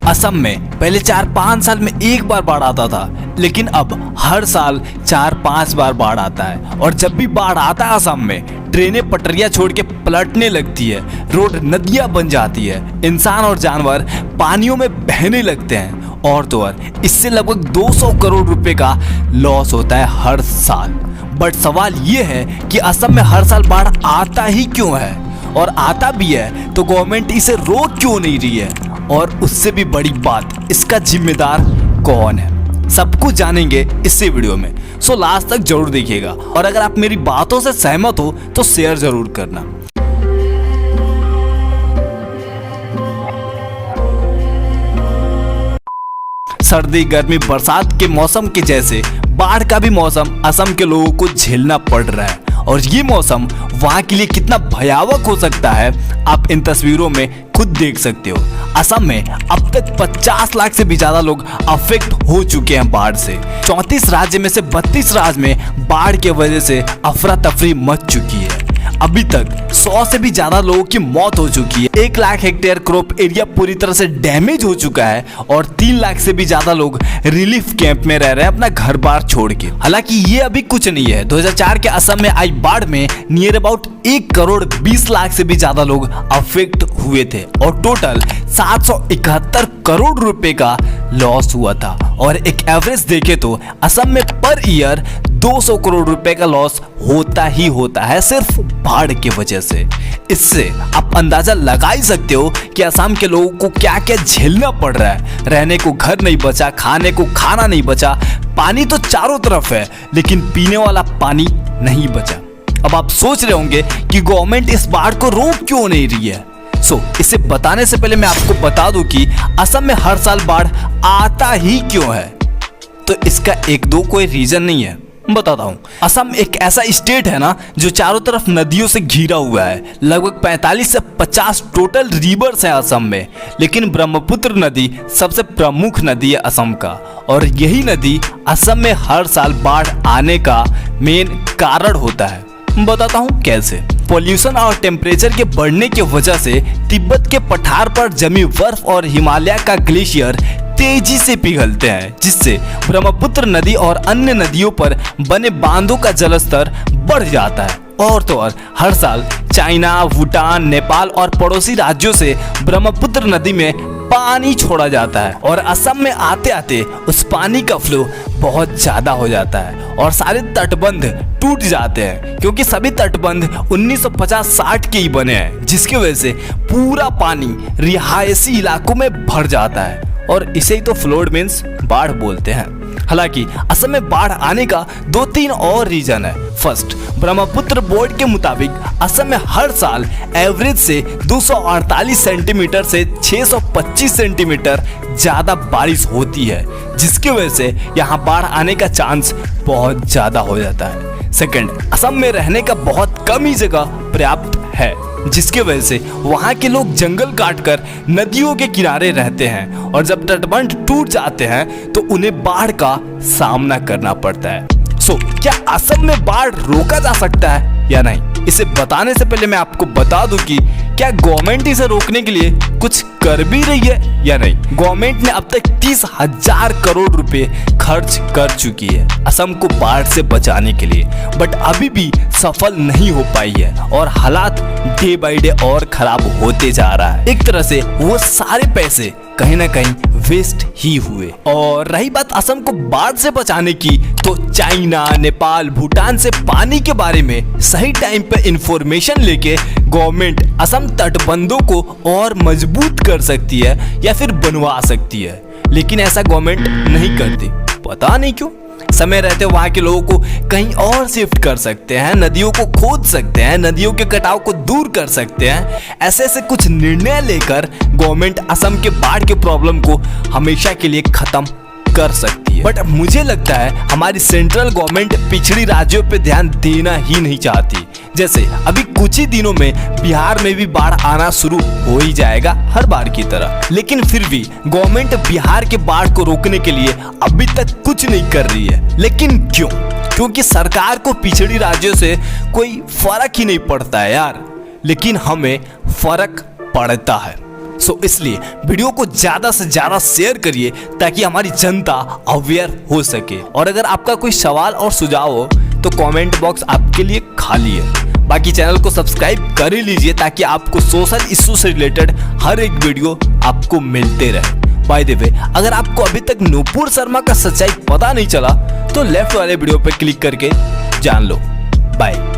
असम में पहले 4-5 साल में एक बार बाढ़ आता था, लेकिन अब हर साल 4-5 बार बाढ़ आता है। और जब भी बाढ़ आता है असम में, ट्रेनें पटरियां छोड़ के पलटने लगती है, रोड नदियां बन जाती है, इंसान और जानवर पानियों में बहने लगते हैं। और तो और इससे लगभग 200 करोड़ रुपए का लॉस होता है हर साल। बट सवाल ये है कि असम में हर साल बाढ़ आता ही क्यों है, और आता भी है तो गवर्नमेंट इसे रोक क्यों नहीं रही है, और उससे भी बड़ी बात, इसका जिम्मेदार कौन है, सब कुछ जानेंगे इसी वीडियो में। सो लास्ट तक जरूर देखिएगा, और अगर आप मेरी बातों से सहमत हो तो शेयर जरूर करना। सर्दी, गर्मी, बरसात के मौसम के जैसे बाढ़ का भी मौसम असम के लोगों को झेलना पड़ रहा है। और ये मौसम वहां के लिए कितना भयावह हो सकता है, आप इन तस्वीरों में खुद देख सकते हो। असम में अब तक 50 लाख से भी ज्यादा लोग अफेक्ट हो चुके हैं बाढ़ से। 34 राज्य में से 32 राज्य में बाढ़ के वजह से अफरा तफरी मच चुकी है। अभी तक 100 से भी ज्यादा लोगों की मौत हो चुकी है। 1 लाख हेक्टेयर क्रॉप एरिया पूरी तरह से डैमेज हो चुका है, और 3 लाख से भी ज्यादा लोग रिलीफ कैंप में रह रहे हैं अपना घर बार छोड़ के। हालांकि ये अभी कुछ नहीं है। 2004 के असम में आई बाढ़ में नियर अबाउट 1 करोड़ 20 लाख से भी ज्यादा लोग अफेक्ट हुए थे, और टोटल 771 करोड़ रुपए का लॉस हुआ था। और एक एवरेज देखे तो असम में पर ईयर 200 करोड़ रुपए का लॉस होता ही होता है सिर्फ बाढ़ की वजह से। इससे आप अंदाजा लगा ही सकते हो कि असम के लोगों को क्या क्या झेलना पड़ रहा है। रहने को घर नहीं बचा, खाने को खाना नहीं बचा, पानी तो चारों तरफ है लेकिन पीने वाला पानी नहीं बचा। अब आप सोच रहे होंगे कि गवर्नमेंट इस बाढ़ को रोक क्यों नहीं रही है। इसे बताने से पहले मैं आपको बता दूं कि असम में हर साल बाढ़ आता ही क्यों है। तो इसका एक दो कोई रीजन नहीं है, बताता हूँ। असम एक ऐसा स्टेट है ना जो चारों तरफ नदियों से घिरा हुआ है। लगभग 45 से 50 टोटल रिवर्स है असम में, लेकिन ब्रह्मपुत्र नदी सबसे प्रमुख नदी है असम का। और यही नदी असम में हर साल बाढ़ आने का मेन कारण होता है। बताता हूँ कैसे। पॉल्यूशन और टेम्परेचर के बढ़ने की वजह से तिब्बत के पठार पर जमी बर्फ और हिमालय का ग्लेशियर तेजी से पिघलते हैं, जिससे ब्रह्मपुत्र नदी और अन्य नदियों पर बने बांधों का जलस्तर बढ़ जाता है। और तो और हर साल चाइना, भूटान, नेपाल और पड़ोसी राज्यों से ब्रह्मपुत्र नदी में पानी छोड़ा जाता है, और असम में आते आते उस पानी का फ्लो बहुत ज्यादा हो जाता है और सारे तटबंध टूट जाते हैं, क्योंकि सभी तटबंध 1950-60 के ही बने हैं, जिसकी वजह से पूरा पानी रिहायशी इलाकों में भर जाता है, और इसे ही तो फ्लड मीन्स बाढ़ बोलते हैं। हालांकि असम में बाढ़ आने का 2-3 और रीजन है। फर्स्ट, ब्रह्मपुत्र बोर्ड के मुताबिक असम में हर साल एवरेज से 248 सेंटीमीटर से 625 सेंटीमीटर ज्यादा बारिश होती है, जिसकी वजह से यहाँ बाढ़ आने का चांस बहुत ज्यादा हो जाता है। सेकंड, असम में रहने का बहुत कम ही जगह पर्याप्त है, जिसके वजह से वहाँ के लोग जंगल काटकर नदियों के किनारे रहते हैं, और जब तटबंध टूट जाते हैं तो उन्हें बाढ़ का सामना करना पड़ता है। क्या असम में बाढ़ रोका जा सकता है या नहीं, इसे बताने से पहले मैं आपको बता दूं कि क्या गवर्नमेंट इसे रोकने के लिए कुछ कर भी रही है या नहीं। गवर्नमेंट ने अब तक 30,000 करोड़ रुपए खर्च कर चुकी है असम को बाढ़ से बचाने के लिए, बट अभी भी सफल नहीं हो पाई है, और हालात डे बाय डे और खराब होते जा रहा है। एक तरह से वो सारे पैसे कहीं ना कहीं वेस्ट ही हुए। और रही बात असम को बाढ़ से बचाने की, तो चाइना, नेपाल, भूटान से पानी के बारे में सही टाइम पे इंफॉर्मेशन लेके गवर्नमेंट असम तटबंधों को और मजबूत कर सकती है या फिर बनवा सकती है, लेकिन ऐसा गवर्नमेंट नहीं करती, पता नहीं क्यों। समय रहते वहां के लोगों को कहीं और शिफ्ट कर सकते हैं, नदियों को खोद सकते हैं, नदियों के कटाव को दूर कर सकते हैं। ऐसे ऐसे कुछ निर्णय लेकर गवर्नमेंट असम के बाढ़ के प्रॉब्लम को हमेशा के लिए खत्म कर सकती है। बट मुझे लगता है हमारी सेंट्रल गवर्नमेंट पिछड़ी राज्यों पे ध्यान देना ही नहीं चाहती। जैसे अभी कुछ ही दिनों में बिहार में भी बाढ़ आना शुरू हो ही जाएगा हर बार की तरह, लेकिन फिर भी गवर्नमेंट बिहार के बाढ़ को रोकने के लिए अभी तक कुछ नहीं कर रही है। लेकिन क्यों? क्योंकि सरकार को पिछड़ी राज्यों से कोई फर्क ही नहीं पड़ता है यार, लेकिन हमें फर्क पड़ता है। सो इसलिए वीडियो को ज्यादा से ज्यादा शेयर करिए ताकि हमारी जनता अवेयर हो सके। और अगर आपका कोई सवाल और सुझाव हो तो कमेंट बॉक्स आपके लिए खाली है। बाकी चैनल को सब्सक्राइब कर ही लीजिए ताकि आपको सोशल इशू से रिलेटेड हर एक वीडियो आपको मिलते रहे। बाय द वे, अगर आपको अभी तक नुपुर शर्मा का सच्चाई पता नहीं चला तो लेफ्ट वाले वीडियो पे क्लिक करके जान लो। बाय।